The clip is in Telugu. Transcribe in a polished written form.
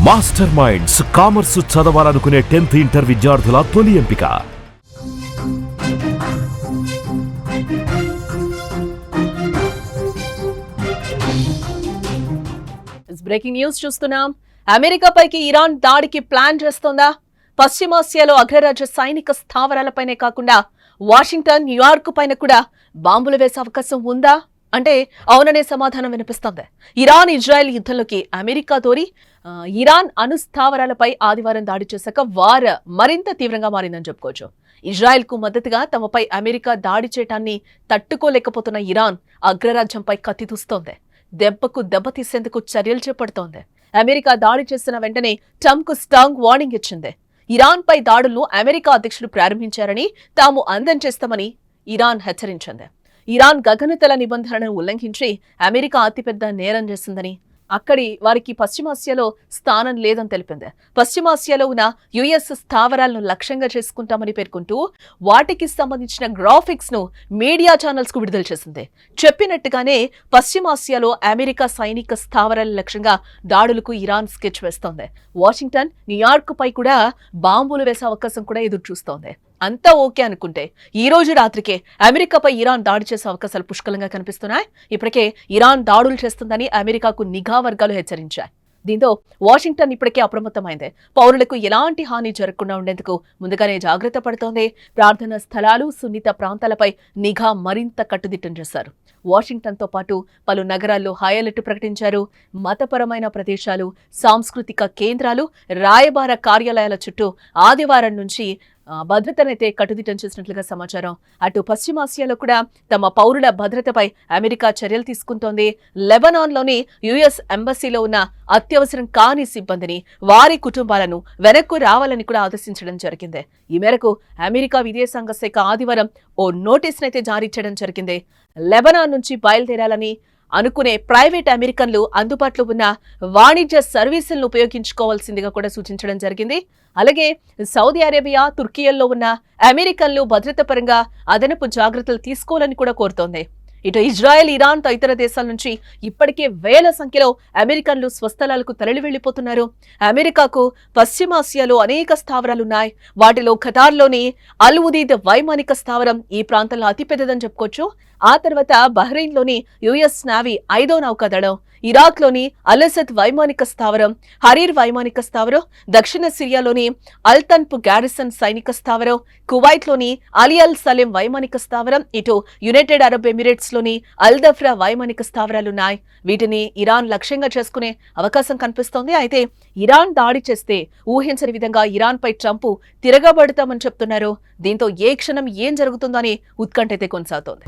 మాస్టర్ మైండ్స్ కామర్స్ చదవాలనుకునే 10th ఇంటర్ విద్యార్థుల తొలి ఎంపిక. బ్రేకింగ్ న్యూస్ చూస్తున్నాం. అమెరికాపైకి ఇరాన్ దాడికి ప్లాన్ చేస్తోందా? పశ్చిమాసియాలో అగ్రరాజ్య సైనిక స్థావరాలపైనే కాకుండా వాషింగ్టన్, న్యూయార్క్ పైన కూడా బాంబులు వేసే అవకాశం ఉందా అంటే అవుననే సమాధానం వినిపిస్తోంది. ఇరాన్ ఇజ్రాయెల్ యుద్ధంలోకి అమెరికా తోరి ఇరాన్ అణు స్థావరాలపై ఆదివారం దాడి చేశాక వార్ మరింత తీవ్రంగా మారిందని చెప్పుకోవచ్చు. ఇజ్రాయెల్ కు మద్దతుగా తమపై అమెరికా దాడి చేయటాన్ని తట్టుకోలేకపోతున్న ఇరాన్ అగ్రరాజ్యంపై కత్తి దూస్తోంది. దెబ్బకు దెబ్బ తీసేందుకు చర్యలు చేపడుతోంది. అమెరికా దాడి చేసిన వెంటనే ట్రంప్ కు స్ట్రాంగ్ వార్నింగ్ ఇచ్చింది. ఇరాన్ పై దాడులను అమెరికా అధ్యక్షుడు ప్రారంభించారని, తాము అందం చేస్తామని ఇరాన్ హెచ్చరించింది. ఇరాన్ గగనతల నిబంధనలను ఉల్లంఘించి అమెరికా అతిపెద్ద నేరం చేసిందని, అక్కడి వారికి పశ్చిమాసియాలో స్థానం లేదని తెలిపింది. పశ్చిమాసియాలో ఉన్న యుఎస్ స్థావరాలను లక్ష్యంగా చేసుకుంటామని పేర్కొంటూ వాటికి సంబంధించిన గ్రాఫిక్స్ ను మీడియా ఛానల్స్ కు విడుదల చేసింది. చెప్పినట్టుగానే పశ్చిమాసియాలో అమెరికా సైనిక స్థావరాల లక్ష్యంగా దాడులకు ఇరాన్ స్కెచ్ వేస్తోంది. వాషింగ్టన్, న్యూయార్క్ పై కూడా బాంబులు వేసే అవకాశం కూడా ఎదురు చూస్తోంది. అంతా ఓకే అనుకుంటే ఈ రోజు రాత్రికే అమెరికాపై ఇరాన్ దాడి చేసే అవకాశాలు పుష్కలంగా కనిపిస్తున్నాయి. ఇప్పటికే ఇరాన్ దాడులు చేస్తుందని అమెరికాకు నిఘా వర్గాలు హెచ్చరించాయి. దీంతో వాషింగ్టన్ ఇప్పటికే అప్రమత్తమైంది. పౌరులకు ఎలాంటి హాని జరగకుండా ఉండేందుకు ముందుగానే జాగ్రత్త పడుతోంది. ప్రార్థనా స్థలాలు, సున్నిత ప్రాంతాలపై నిఘా మరింత కట్టుదిట్టం చేశారు. వాషింగ్టన్తో పాటు పలు నగరాల్లో హై అలర్ట్ ప్రకటించారు. మతపరమైన ప్రదేశాలు, సాంస్కృతిక కేంద్రాలు, రాయబార కార్యాలయాల చుట్టూ ఆదివారం నుంచి భద్రతనైతే కట్టుదిట్టం చేసినట్లుగా సమాచారం. అటు పశ్చిమాసియాలో కూడా తమ పౌరుల భద్రతపై అమెరికా చర్యలు తీసుకుంటోంది. లెబనాన్లోని యుఎస్ ఎంబసీలో ఉన్న అత్యవసరం కాని సిబ్బందిని, వారి కుటుంబాలను వెనక్కు రావాలని కూడా ఆదేశించడం జరిగింది. ఈ మేరకు అమెరికా విదేశాంగ శాఖ ఆదివారం ఓ నోటీసునైతే జారీ చేయడం జరిగింది. లెబనాన్ నుంచి బయలుదేరాలని అనుకునే ప్రైవేట్ అమెరికన్లు అందుబాటులో ఉన్న వాణిజ్య సర్వీసులను ఉపయోగించుకోవాల్సిందిగా కూడా సూచించడం జరిగింది. అలాగే సౌదీ అరేబియా, తుర్కియల్లో ఉన్న అమెరికన్లు భద్రత పరంగా అదనపు జాగ్రత్తలు తీసుకోవాలని కూడా కోరుతోంది. ఇటు ఇజ్రాయెల్, ఇరాన్ తదితర దేశాల నుంచి ఇప్పటికే వేల సంఖ్యలో అమెరికన్లు స్వస్థలాలకు తరలి వెళ్లిపోతున్నారు. అమెరికాకు పశ్చిమాసియాలో అనేక స్థావరాలున్నాయి. వాటిలో ఖతార్లోని అల్ ఉదీద్ వైమానిక స్థావరం ఈ ప్రాంతంలో అతిపెద్దదని చెప్పుకోవచ్చు. ఆ తర్వాత బహ్రెయిన్లోని యుఎస్ నావీ 5వ నౌకాదళం, ఇరాక్లోని అలసద్ వైమానిక స్థావరం, హరీర్ వైమానిక స్థావరం, దక్షిణ సిరియాలోని అల్తన్ప్ గ్యారిసన్ సైనిక స్థావరం, కువైట్లోని అలీ అల్ సలేం వైమానిక స్థావరం, ఇటు యునైటెడ్ అరబ్ ఎమిరేట్స్ లోని అల్ దఫ్రా వైమానిక స్థావరాలున్నాయి. వీటిని ఇరాన్ లక్ష్యంగా చేసుకునే అవకాశం కనిపిస్తోంది. అయితే ఇరాన్ దాడి చేస్తే ఊహించని విధంగా ఇరాన్ పై ట్రంప్ తిరగబడతామని చెప్తున్నారు. దీంతో ఏ క్షణం ఏం జరుగుతుందో అని ఉత్కంఠ అయితే కొనసాగుతోంది.